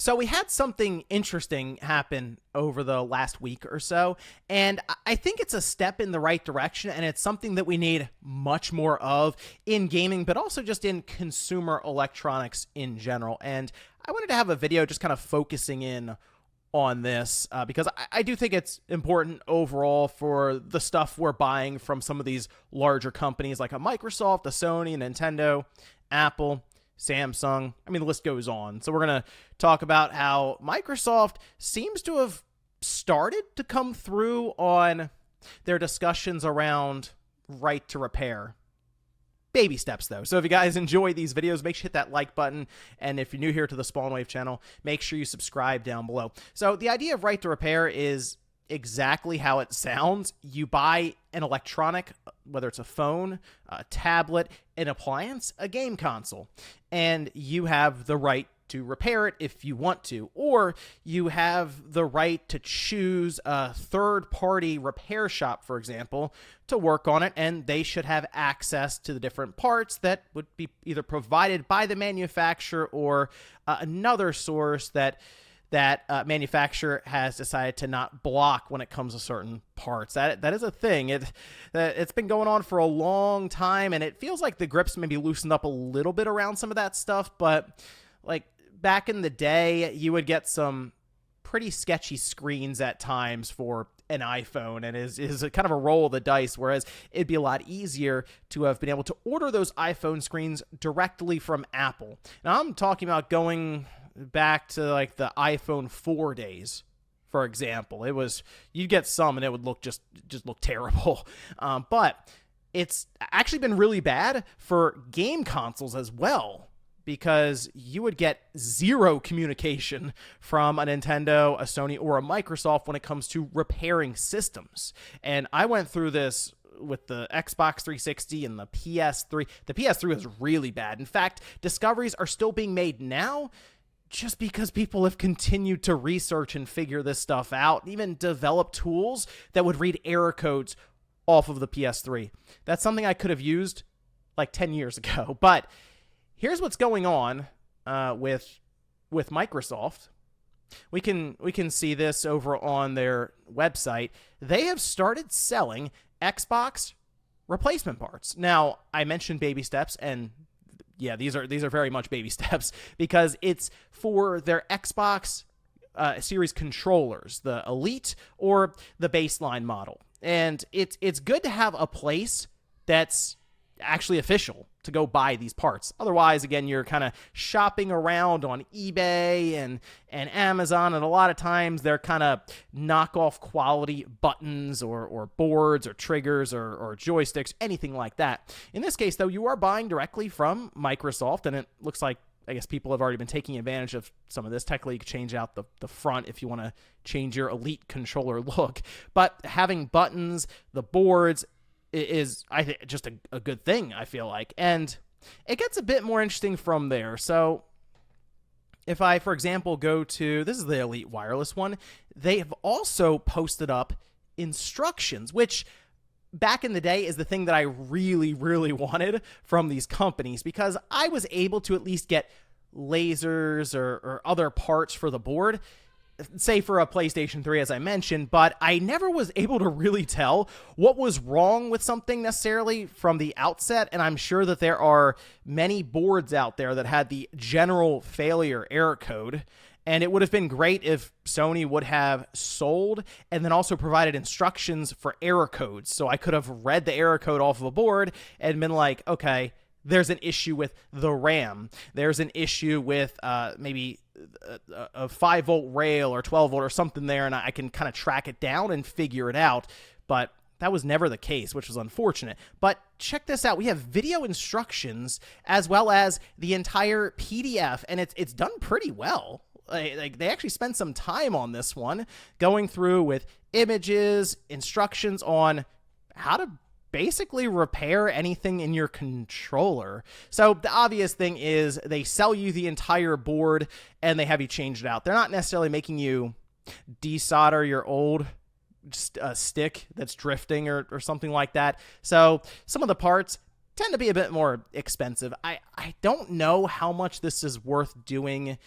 So we had something interesting happen over the last week or so, and I think it's a step in the right direction, and it's something that we need much more of in gaming, but also just in consumer electronics in general. And I wanted to have a video just kind of focusing in on this because I do think it's important overall for the stuff we're buying from some of these larger companies like a Microsoft, a Sony, a Nintendo, Apple, Samsung. I mean, the list goes on. So we're going to talk about how Microsoft seems to have started to come through on their discussions around right to repair. Baby steps, though. So if you guys enjoy these videos, make sure you hit that like button. And if you're new here to the SpawnWave channel, make sure you subscribe down below. So the idea of right to repair is exactly how it sounds. You buy an electronic, whether it's a phone, a tablet, an appliance, a game console, and you have the right to repair it if you want to, or you have the right to choose a third-party repair shop, for example, to work on it, and they should have access to the different parts that would be either provided by the manufacturer or another source that manufacturer has decided to not block when it comes to certain parts. That is a thing. It's been going on for a long time, and it feels like the grips maybe loosened up a little bit around some of that stuff, but like back in the day, you would get some pretty sketchy screens at times for an iPhone, and is a kind of a roll of the dice, whereas it'd be a lot easier to have been able to order those iPhone screens directly from Apple. Now, I'm talking about going back to like the iPhone 4 days, for example. It was, you'd get some and it would look just look terrible. But it's actually been really bad for game consoles as well, because you would get zero communication from a Nintendo, a Sony, or a Microsoft when it comes to repairing systems. And I went through this with the Xbox 360 and the PS3. The PS3 was really bad. In fact, discoveries are still being made now just because people have continued to research and figure this stuff out, even develop tools that would read error codes off of the PS3. That's something I could have used like 10 years ago. But here's what's going on with Microsoft. We can see this over on their website. They have started selling Xbox replacement parts. Now, I mentioned baby steps, and yeah, these are very much baby steps, because it's for their Xbox series controllers, the Elite or the baseline model. And it's good to have a place that's actually official to go buy these parts. Otherwise, again, you're kind of shopping around on eBay and Amazon, and a lot of times they're kind of knockoff quality buttons or boards or triggers or joysticks, anything like that. In this case, though, you are buying directly from Microsoft, and it looks like, I guess, people have already been taking advantage of some of this. Technically, you can change out the front if you want to change your Elite controller look. But having buttons, the boards, is, I think, just a good thing, I feel like. And it gets a bit more interesting from there. So if I, for example, go to, this is the Elite wireless one, they have also posted up instructions, which back in the day is the thing that I really, really wanted from these companies, because I was able to at least get lasers or other parts for the board, say for a PlayStation 3, as I mentioned, but I never was able to really tell what was wrong with something necessarily from the outset. And I'm sure that there are many boards out there that had the general failure error code. And it would have been great if Sony would have sold and then also provided instructions for error codes. So I could have read the error code off of a board and been like, okay, there's an issue with the RAM. There's an issue with maybe a 5-volt rail or 12-volt or something there, and I can kind of track it down and figure it out. But that was never the case, which was unfortunate. But check this out. We have video instructions as well as the entire PDF, and it's done pretty well. Like they actually spent some time on this one, going through with images, instructions on how to basically repair anything in your controller. So the obvious thing is they sell you the entire board and they have you change it out. They're not necessarily making you desolder your old stick that's drifting or something like that. So some of the parts tend to be a bit more expensive. I don't know how much this is worth doing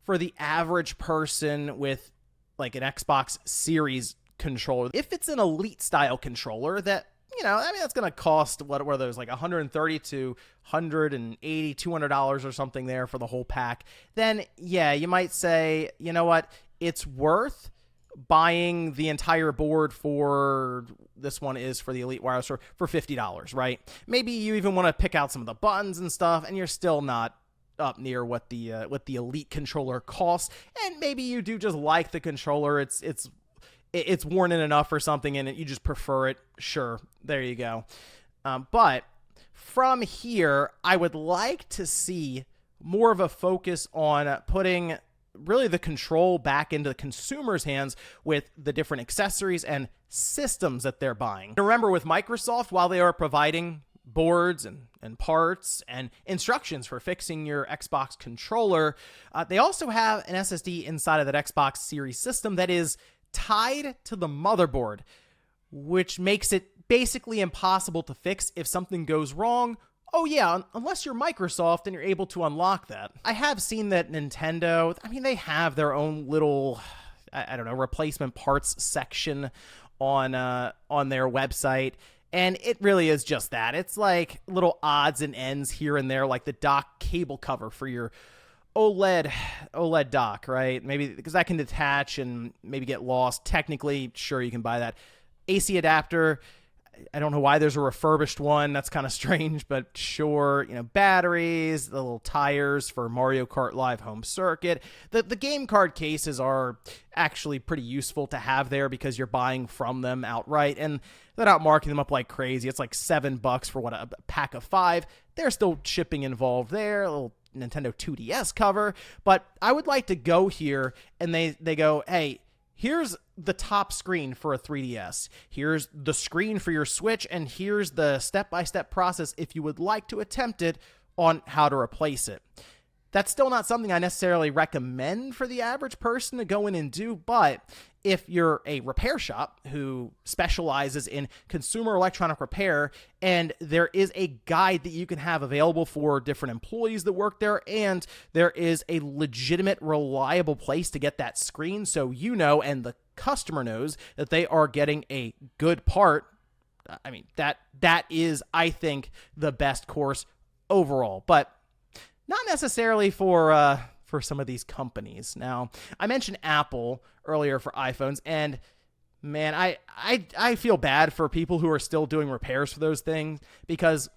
for the average person with like an Xbox Series controller. If it's an Elite style controller that, that's going to cost, what were those, like $130 to $180, $200 or something there for the whole pack, then yeah, you might say, you know what, it's worth buying the entire board for, this one is for the Elite Wireless for $50, right? Maybe you even want to pick out some of the buttons and stuff, and you're still not up near what the Elite controller costs, and maybe you do just like the controller, it's worn in enough or something, and you just prefer it. Sure, there you go. But from here, I would like to see more of a focus on putting really the control back into the consumer's hands with the different accessories and systems that they're buying. Remember, with Microsoft, while they are providing boards and parts and instructions for fixing your Xbox controller, they also have an SSD inside of that Xbox Series system that is tied to the motherboard, which makes it basically impossible to fix if something goes wrong. Oh yeah, unless you're Microsoft and you're able to unlock that. I have seen that Nintendo, they have their own little, I don't know, replacement parts section on their website, and it really is just that. It's like little odds and ends here and there, like the dock cable cover for your OLED dock, right? Maybe because that can detach and maybe get lost. Technically, sure, you can buy that. AC adapter, I don't know why there's a refurbished one. That's kind of strange, but sure. Batteries, the little tires for Mario Kart Live Home Circuit. The game card cases are actually pretty useful to have there because you're buying from them outright, and they're not marking them up like crazy. It's like $7 for a pack of 5. There's still shipping involved there. A little Nintendo 2DS cover, but I would like to go here and they go, hey, here's the top screen for a 3DS. Here's the screen for your Switch, and here's the step-by-step process if you would like to attempt it on how to replace it. That's still not something I necessarily recommend for the average person to go in and do, but if you're a repair shop who specializes in consumer electronic repair, and there is a guide that you can have available for different employees that work there, and there is a legitimate, reliable place to get that screen so and the customer knows that they are getting a good part, that is, I think, the best course overall. But not necessarily for some of these companies. Now, I mentioned Apple earlier for iPhones, and man, I feel bad for people who are still doing repairs for those things, because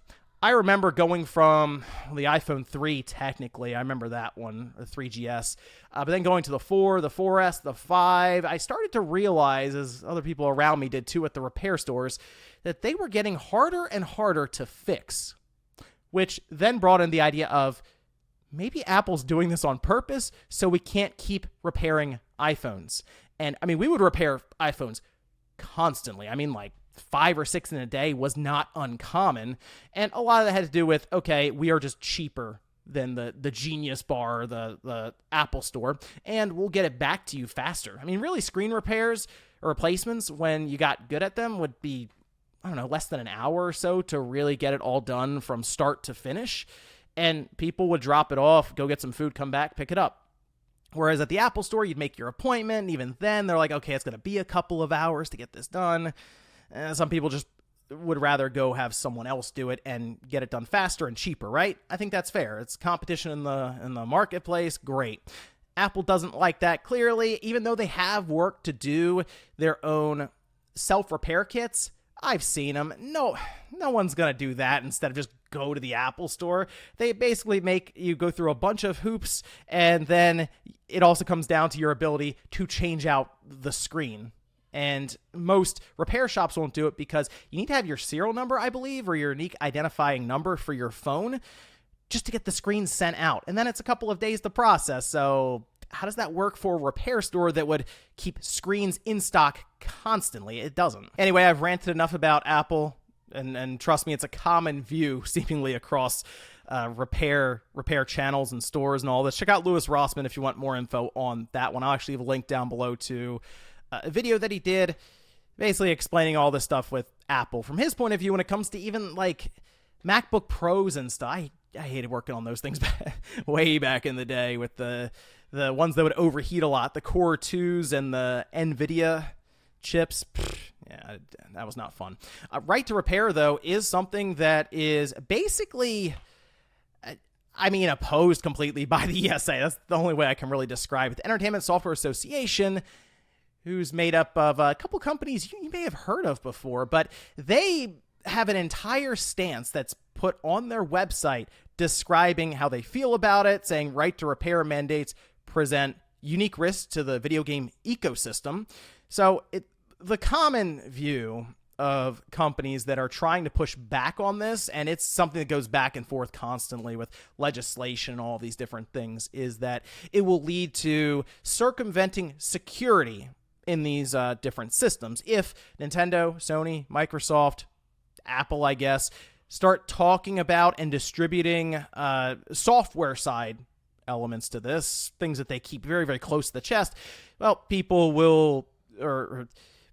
I remember going from the iPhone 3, technically, I remember that one, the 3GS, but then going to the 4, the 4S, the 5, I started to realize, as other people around me did too at the repair stores, that they were getting harder and harder to fix, which then brought in the idea of, maybe Apple's doing this on purpose so we can't keep repairing iPhones. And we would repair iPhones constantly. Like 5 or 6 in a day was not uncommon. And a lot of that had to do with, okay, we are just cheaper than the Genius Bar, the Apple Store, and we'll get it back to you faster. Really, screen repairs or replacements, when you got good at them, would be, less than an hour or so to really get it all done from start to finish. And people would drop it off, go get some food, come back, pick it up. Whereas at the Apple Store, you'd make your appointment, and even then, they're like, okay, it's going to be a couple of hours to get this done. And some people just would rather go have someone else do it and get it done faster and cheaper, right? I think that's fair. It's competition in the marketplace, great. Apple doesn't like that, clearly, even though they have work to do their own self-repair kits. I've seen them. No one's going to do that instead of just go to the Apple Store. They basically make you go through a bunch of hoops, and then it also comes down to your ability to change out the screen. And most repair shops won't do it because you need to have your serial number, I believe, or your unique identifying number for your phone just to get the screen sent out. And then it's a couple of days to process. So how does that work for a repair store that would keep screens in stock constantly? It doesn't. Anyway, I've ranted enough about Apple, and trust me, it's a common view seemingly across repair channels and stores and all this. Check out Louis Rossmann if you want more info on that one. I'll actually have a link down below to a video that he did basically explaining all this stuff with Apple from his point of view when it comes to even like MacBook Pros and stuff. I hated working on those things way back in the day with the the ones that would overheat a lot, the Core 2s and the NVIDIA chips. Yeah, that was not fun. Right to repair, though, is something that is basically, opposed completely by the ESA. That's the only way I can really describe it. The Entertainment Software Association, who's made up of a couple companies you may have heard of before, but they have an entire stance that's put on their website describing how they feel about it, saying right to repair mandates present unique risks to the video game ecosystem. So the common view of companies that are trying to push back on this, and it's something that goes back and forth constantly with legislation and all these different things, is that it will lead to circumventing security in these different systems. If Nintendo, Sony, Microsoft, Apple, I guess, start talking about and distributing software side elements to this, things that they keep very, very close to the chest, well, people will, or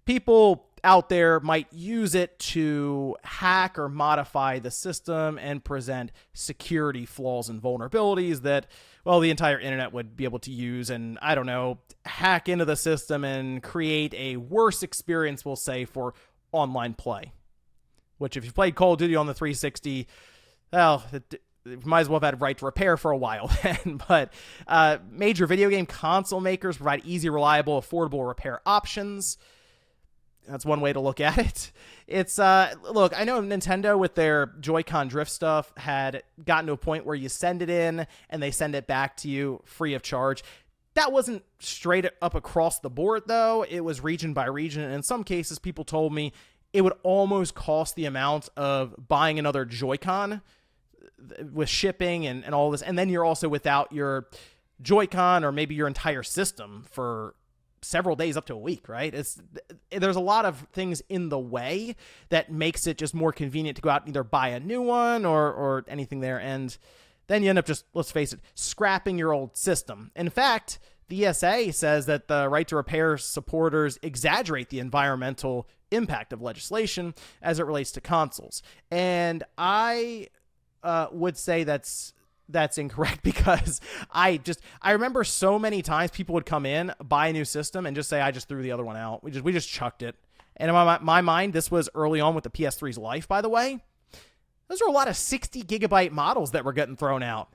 people out there might use it to hack or modify the system and present security flaws and vulnerabilities that, well, the entire internet would be able to use and, I don't know, hack into the system and create a worse experience, we'll say, for online play. Which, if you played Call of Duty on the 360, well, you might as well have had right to repair for a while then. But major video game console makers provide easy, reliable, affordable repair options. That's one way to look at it. It's, look, I know Nintendo with their Joy-Con drift stuff had gotten to a point where you send it in and they send it back to you free of charge. That wasn't straight up across the board, though. It was region by region. And in some cases, people told me it would almost cost the amount of buying another Joy-Con with shipping and all this. And then you're also without your Joy-Con or maybe your entire system for several days up to a week, right? There's a lot of things in the way that makes it just more convenient to go out and either buy a new one or anything there. And then you end up just, let's face it, scrapping your old system. In fact, the ESA says that the right to repair supporters exaggerate the environmental impact of legislation as it relates to consoles. And I would say that's incorrect, because I remember so many times people would come in, buy a new system, and just say, I just threw the other one out. We just chucked it. And in my mind, this was early on with the PS3's life, by the way. Those are a lot of 60 gigabyte models that were getting thrown out.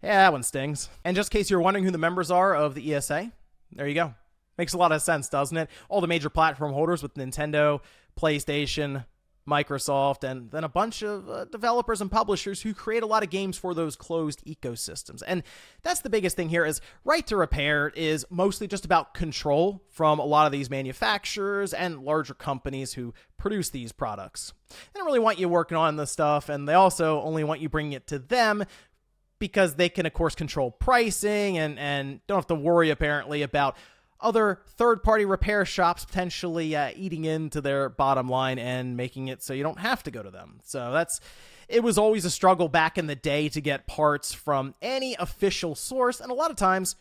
Yeah, that one stings. And just in case you're wondering who the members are of the ESA, there you go. Makes a lot of sense, doesn't it? All the major platform holders with Nintendo, PlayStation, Microsoft, and then a bunch of developers and publishers who create a lot of games for those closed ecosystems. And that's the biggest thing here, is right to repair is mostly just about control from a lot of these manufacturers and larger companies who produce these products. They don't really want you working on this stuff, and they also only want you bringing it to them because they can, of course, control pricing and don't have to worry, apparently, about other third-party repair shops potentially eating into their bottom line and making it so you don't have to go to them. So it was always a struggle back in the day to get parts from any official source, and a lot of times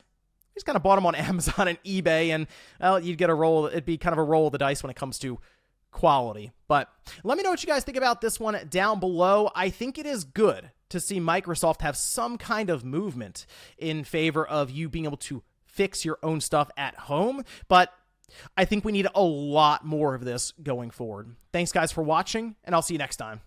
we just kind of bought them on Amazon and eBay, and well, you'd get it'd be kind of a roll of the dice when it comes to quality. But let me know what you guys think about this one down below. I think it is good to see Microsoft have some kind of movement in favor of you being able to fix your own stuff at home, but I think we need a lot more of this going forward. Thanks, guys, for watching, and I'll see you next time.